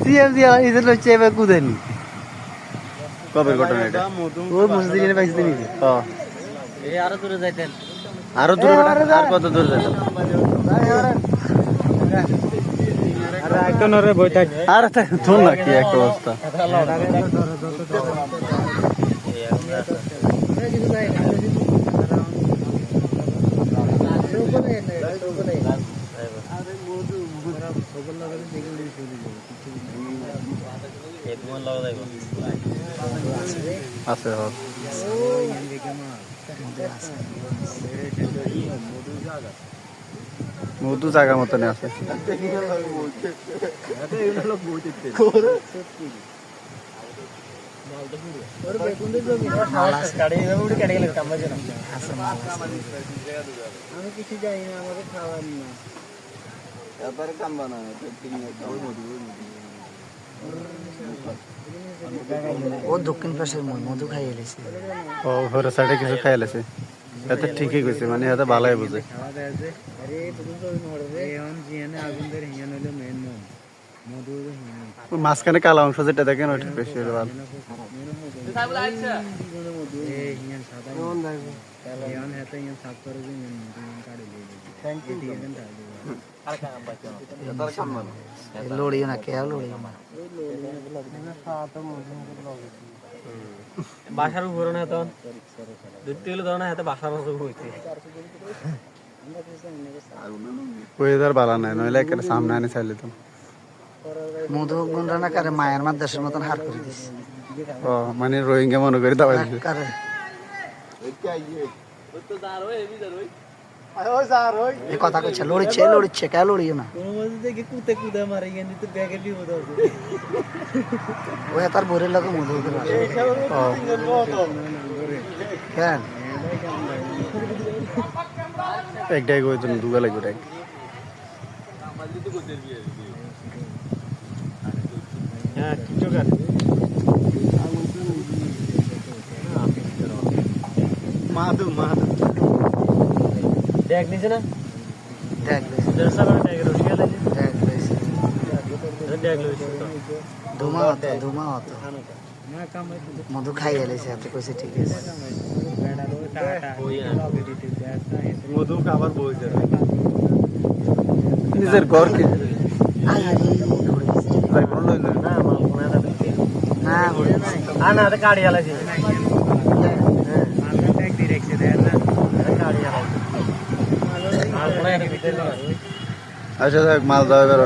CMG ইদের হচ্ছে এবার কুদেনি কবে ঘটনা এটা? ওই মসজিদে পাইছে নিছে এই আরো দূরে যাইতেন আরো দূরে বেটা, আর কত দূরে যেত? আরে একদম নরে বই থাক আর তোর না কি একটা অবস্থা। আছে মধু জায়গা মতনে আছে। আমি কিছু জানি না আমাকে খাওয়ার না ও দক্ষিণ পাশের মধু খাই এলেছে ও ঘরের সাইডে কিছু খাই এলেছে, এতে ঠিকই কইছে, মানে এতে ভালোই বুঝে। মাঝখানে কালো অংশ যেটা দেখেন ওইটা বেশি ভালো। लोड़ियो ना क्या लोड़ियो ना বাসার উপরে না তখন দুধ কিলো ধরো না হাতে বাসার মতো হইছে ওয়েদার ভালো নাই, নইলে একেবারে সামনে আনি চাইলে তো। মধু গুন্ডা না করে মায়ের মাদ্রাসার মতন হার করে দিস ও মানে রোহিঙ্গা মনে করে দাবাই দিছে। করে এই কথা কইছে লড়িচ্ছে কে লড়িও না ও তার বোরের লোক মধু কেন একটাই কই তুমি দুগা লাগবে এক হ্যাঁ ঠিক আছে মাধু দেখ নিছে না দেখ দেড়শো করে দেখ রসিয়া লাগে দেখ দেখ লইছে ধুমা হতো মধু খাই এলেছে আপনি কইছে ঠিক আছে মধু খাবার বইছে নিজের ঘর কি ভাই বললো না না মাল কোনা দা বিতে না আনা তে গাড়ি আলাছে হ্যাঁ মাল ট্যাগ ডিরেক্টে দেয় না গাড়ি আলাছে মাল কোনা এটা বিতে না আচ্ছা মাল দাও এবার।